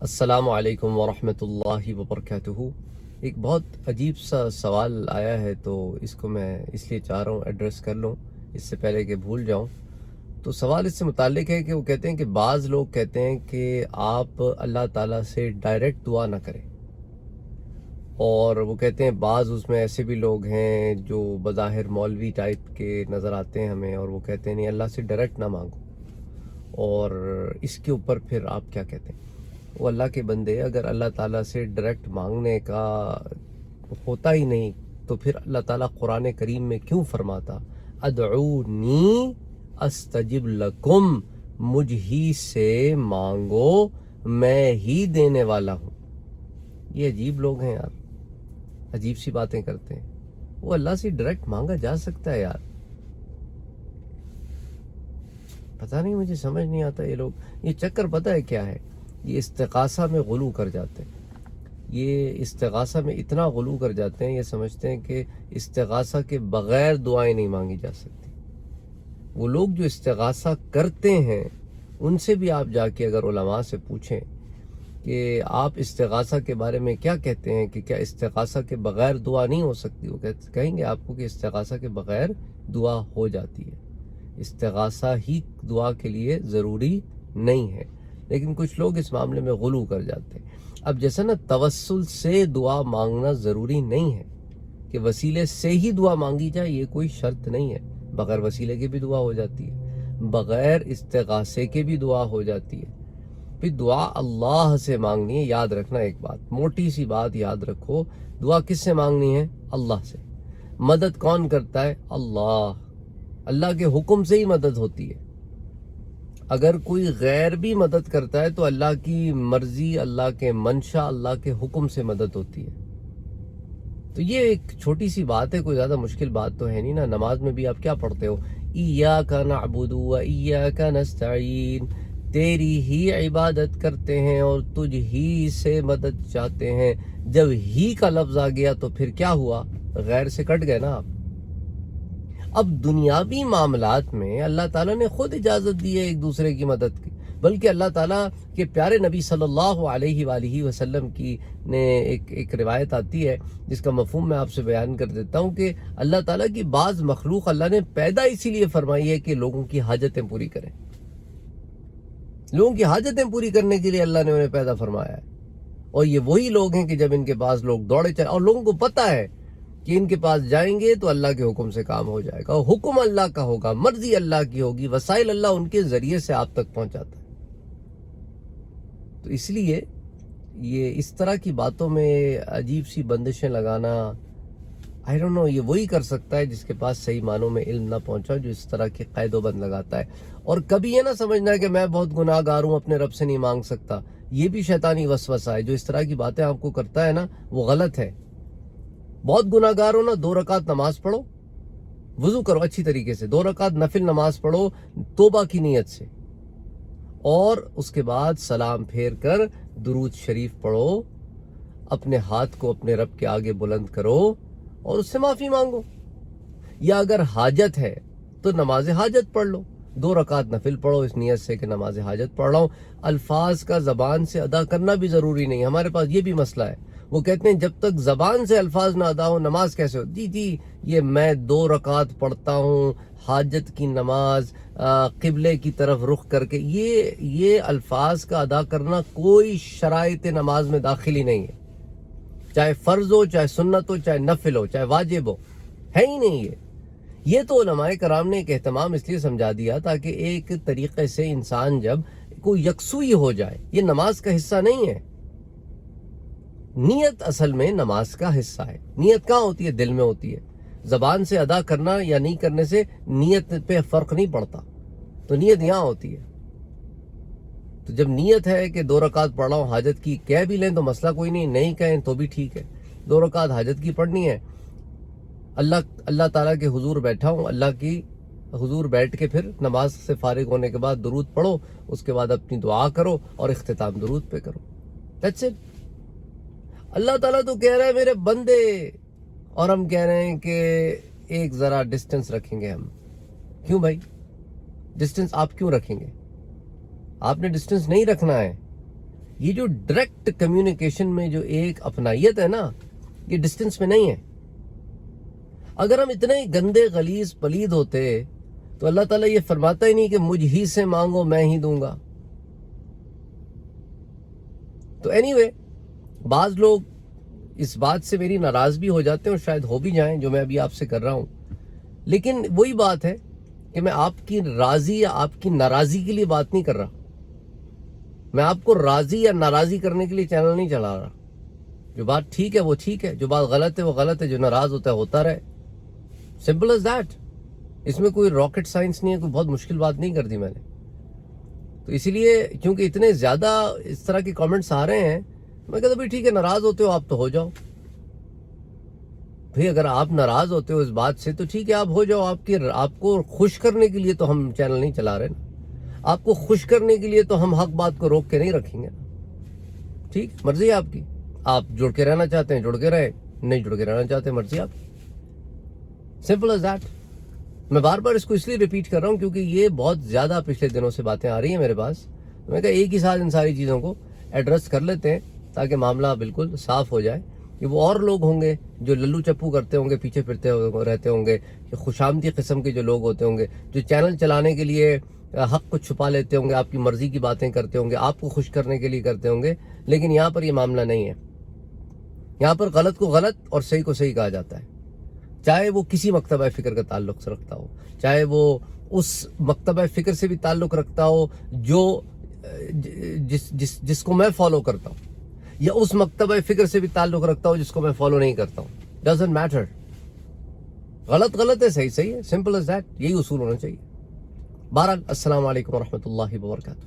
السلام علیکم ورحمۃ اللہ وبرکاتہ۔ ایک بہت عجیب سا سوال آیا ہے، تو اس کو میں اس لیے چاہ رہا ہوں ایڈریس کر لوں اس سے پہلے کہ بھول جاؤں۔ تو سوال اس سے متعلق ہے کہ وہ کہتے ہیں کہ بعض لوگ کہتے ہیں کہ آپ اللہ تعالیٰ سے ڈائریکٹ دعا نہ کریں، اور وہ کہتے ہیں بعض اس میں ایسے بھی لوگ ہیں جو بظاہر مولوی ٹائپ کے نظر آتے ہیں ہمیں، اور وہ کہتے ہیں نہیں، اللہ سے ڈائریکٹ نہ مانگو۔ اور اس کے اوپر پھر آپ کیا کہتے ہیں؟ وہ اللہ کے بندے، اگر اللہ تعالیٰ سے ڈائریکٹ مانگنے کا ہوتا ہی نہیں تو پھر اللہ تعالیٰ قرآن کریم میں کیوں فرماتا ادعونی استجب لکم، مجھ ہی سے مانگو، میں ہی دینے والا ہوں۔ یہ عجیب لوگ ہیں یار، عجیب سی باتیں کرتے ہیں۔ وہ اللہ سے ڈائریکٹ مانگا جا سکتا ہے یار؟ پتہ نہیں، مجھے سمجھ نہیں آتا یہ لوگ، یہ چکر پتہ ہے کیا ہے؟ یہ استغاثہ میں غلو کر جاتے ہیں۔ یہ استغاثہ میں اتنا غلو کر جاتے ہیں، یہ سمجھتے ہیں کہ استغاثہ کے بغیر دعائیں نہیں مانگی جا سکتی۔ وہ لوگ جو استغاثہ کرتے ہیں ان سے بھی آپ جا کے اگر علماء سے پوچھیں کہ آپ استغاثہ کے بارے میں کیا کہتے ہیں، کہ کیا استغاثہ کے بغیر دعا نہیں ہو سکتی، وہ کہیں گے آپ کو کہ استغاثہ کے بغیر دعا ہو جاتی ہے، استغاثہ ہی دعا کے لیے ضروری نہیں ہے۔ لیکن کچھ لوگ اس معاملے میں غلو کر جاتے ہیں۔ اب جیسا نا توسل سے دعا مانگنا ضروری نہیں ہے کہ وسیلے سے ہی دعا مانگی جائے، یہ کوئی شرط نہیں ہے۔ بغیر وسیلے کے بھی دعا ہو جاتی ہے، بغیر استغاثے کے بھی دعا ہو جاتی ہے۔ پھر دعا اللہ سے مانگنی ہے۔ یاد رکھنا ایک بات، موٹی سی بات یاد رکھو، دعا کس سے مانگنی ہے؟ اللہ سے۔ مدد کون کرتا ہے؟ اللہ۔ اللہ کے حکم سے ہی مدد ہوتی ہے۔ اگر کوئی غیر بھی مدد کرتا ہے تو اللہ کی مرضی، اللہ کے منشا، اللہ کے حکم سے مدد ہوتی ہے۔ تو یہ ایک چھوٹی سی بات ہے، کوئی زیادہ مشکل بات تو ہے نہیں نا۔ نماز میں بھی آپ کیا پڑھتے ہو؟ ایاک نعبد و ایاک نستعین، تیری ہی عبادت کرتے ہیں اور تجھ ہی سے مدد چاہتے ہیں۔ جب ہی کا لفظ آ گیا تو پھر کیا ہوا؟ غیر سے کٹ گئے نا آپ۔ اب دنیاوی معاملات میں اللہ تعالیٰ نے خود اجازت دی ہے ایک دوسرے کی مدد کی، بلکہ اللہ تعالیٰ کے پیارے نبی صلی اللہ علیہ وآلہ وسلم کی نے ایک روایت آتی ہے جس کا مفہوم میں آپ سے بیان کر دیتا ہوں، کہ اللہ تعالیٰ کی بعض مخلوق اللہ نے پیدا اسی لیے فرمائی ہے کہ لوگوں کی حاجتیں پوری کریں۔ لوگوں کی حاجتیں پوری کرنے کے لیے اللہ نے انہیں پیدا فرمایا ہے، اور یہ وہی لوگ ہیں کہ جب ان کے پاس لوگ دوڑے چلے، اور لوگوں کو پتہ ہے کہ ان کے پاس جائیں گے تو اللہ کے حکم سے کام ہو جائے گا، حکم اللہ کا ہوگا، مرضی اللہ کی ہوگی، وسائل اللہ ان کے ذریعے سے آپ تک پہنچاتا ہے۔ تو اس لیے یہ اس طرح کی باتوں میں عجیب سی بندشیں لگانا، I don't know، یہ وہی کر سکتا ہے جس کے پاس صحیح معنوں میں علم نہ پہنچا، جو اس طرح کے قید و بند لگاتا ہے۔ اور کبھی یہ نہ سمجھنا کہ میں بہت گناہ گار ہوں، اپنے رب سے نہیں مانگ سکتا، یہ بھی شیطانی وسوسہ ہے۔ جو اس طرح کی باتیں آپ کو کرتا ہے نا، وہ غلط ہے۔ بہت گناہ گار ہو نا، 2 رکعت نماز پڑھو، وضو کرو اچھی طریقے سے، 2 رکعت نفل نماز پڑھو توبہ کی نیت سے، اور اس کے بعد سلام پھیر کر درود شریف پڑھو، اپنے ہاتھ کو اپنے رب کے آگے بلند کرو اور اس سے معافی مانگو۔ یا اگر حاجت ہے تو نماز حاجت پڑھ لو، 2 رکعت نفل پڑھو اس نیت سے کہ نماز حاجت پڑھ رہا ہوں۔ الفاظ کا زبان سے ادا کرنا بھی ضروری نہیں، ہمارے پاس یہ بھی مسئلہ ہے۔ وہ کہتے ہیں جب تک زبان سے الفاظ نہ ادا ہو نماز کیسے ہو؟ جی یہ میں 2 رکعت پڑھتا ہوں، حاجت کی نماز، قبلے کی طرف رخ کر کے، یہ الفاظ کا ادا کرنا کوئی شرائط نماز میں داخل ہی نہیں ہے، چاہے فرض ہو، چاہے سنت ہو، چاہے نفل ہو، چاہے واجب ہو، ہے ہی نہیں یہ تو علماء کرام نے ایک اہتمام اس لیے سمجھا دیا تاکہ ایک طریقے سے انسان جب کوئی یکسوئی ہو جائے۔ یہ نماز کا حصہ نہیں ہے، نیت اصل میں نماز کا حصہ ہے۔ نیت کہاں ہوتی ہے؟ دل میں ہوتی ہے۔ زبان سے ادا کرنا یا نہیں کرنے سے نیت پہ فرق نہیں پڑتا، تو نیت یہاں ہوتی ہے۔ تو جب نیت ہے کہ 2 رکعت پڑھ رہا ہوں حاجت کی، کہہ بھی لیں تو مسئلہ کوئی نہیں، نہیں کہیں تو بھی ٹھیک ہے، 2 رکعت حاجت کی پڑھنی ہے، اللہ تعالیٰ کے حضور بیٹھا ہوں، اللہ کی حضور بیٹھ کے پھر نماز سے فارغ ہونے کے بعد درود پڑھو، اس کے بعد اپنی دعا کرو اور اختتام درود پہ کرو، that's it۔ اللہ تعالیٰ تو کہہ رہا ہے میرے بندے، اور ہم کہہ رہے ہیں کہ ایک ذرا ڈسٹنس رکھیں گے ہم۔ کیوں بھائی ڈسٹنس آپ کیوں رکھیں گے؟ آپ نے ڈسٹنس نہیں رکھنا ہے۔ یہ جو ڈائریکٹ کمیونیکیشن میں جو ایک اپنائیت ہے نا، یہ ڈسٹنس میں نہیں ہے. اگر ہم اتنے گندے غلیظ پلید ہوتے تو اللہ تعالیٰ یہ فرماتا ہی نہیں کہ مجھ ہی سے مانگو میں ہی دوں گا. تو اینی وے، بعض لوگ اس بات سے میری ناراض بھی ہو جاتے ہیں اور شاید ہو بھی جائیں جو میں ابھی آپ سے کر رہا ہوں، لیکن وہی بات ہے کہ میں آپ کی راضی یا آپ کی ناراضی کے لیے بات نہیں کر رہا. میں آپ کو راضی یا ناراضی کرنے کے لیے چینل نہیں چلا رہا. جو بات ٹھیک ہے وہ ٹھیک ہے، جو بات غلط ہے وہ غلط ہے، جو ناراض ہوتا ہے ہوتا رہے. Simple is that. اس میں کوئی راکٹ سائنس نہیں ہے، کوئی بہت مشکل بات نہیں کر دی میں نے. تو اسی لیے کیونکہ اتنے زیادہ اس طرح کے کامنٹس آ رہے ہیں، میں کہتا بھائی ٹھیک ہے، ناراض ہوتے ہو آپ تو ہو جاؤ. بھئی اگر آپ ناراض ہوتے ہو اس بات سے تو ٹھیک ہے، آپ ہو جاؤ. آپ کو خوش کرنے کے لیے تو ہم چینل نہیں چلا رہے نا. آپ کو خوش کرنے کے لیے تو ہم حق بات کو روک کے نہیں رکھیں گے. ٹھیک، مرضی ہے آپ کی. آپ جڑ کے رہنا چاہتے ہیں جڑ کے رہے، نہیں جڑ کے رہنا چاہتے ہیں مرضی آپ کی. Simple is that. میں بار بار اس کو اس لیے ریپیٹ کر رہا ہوں کیونکہ یہ بہت زیادہ پچھلے دنوں سے باتیں آ رہی ہیں میرے پاس. میں کہا ایک ہی ساتھ ان ساری چیزوں کو ایڈریس کر لیتے ہیں تاکہ معاملہ بالکل صاف ہو جائے. کہ وہ اور لوگ ہوں گے جو للو چپو کرتے ہوں گے، پیچھے پھرتے رہتے ہوں گے، کہ خوشامدی قسم کے جو لوگ ہوتے ہوں گے، جو چینل چلانے کے لیے حق کو چھپا لیتے ہوں گے، آپ کی مرضی کی باتیں کرتے ہوں گے، آپ کو خوش کرنے کے لیے کرتے ہوں گے. لیکن یہاں پر یہ معاملہ نہیں ہے. یہاں پر غلط کو غلط اور صحیح کو صحیح کہا جاتا ہے. چاہے وہ کسی مکتبہ فکر کا تعلق سے رکھتا ہو، چاہے وہ اس مکتبہ فکر سے بھی تعلق رکھتا ہو جو جس کو میں فالو کرتا ہوں، یا اس مکتبہ فکر سے بھی تعلق رکھتا ہوں جس کو میں فالو نہیں کرتا ہوں. Doesn't matter. غلط غلط ہے، صحیح صحیح ہے. Simple is that. یہی اصول ہونا چاہیے. بہرحال السلام علیکم ورحمۃ اللہ وبرکاتہ.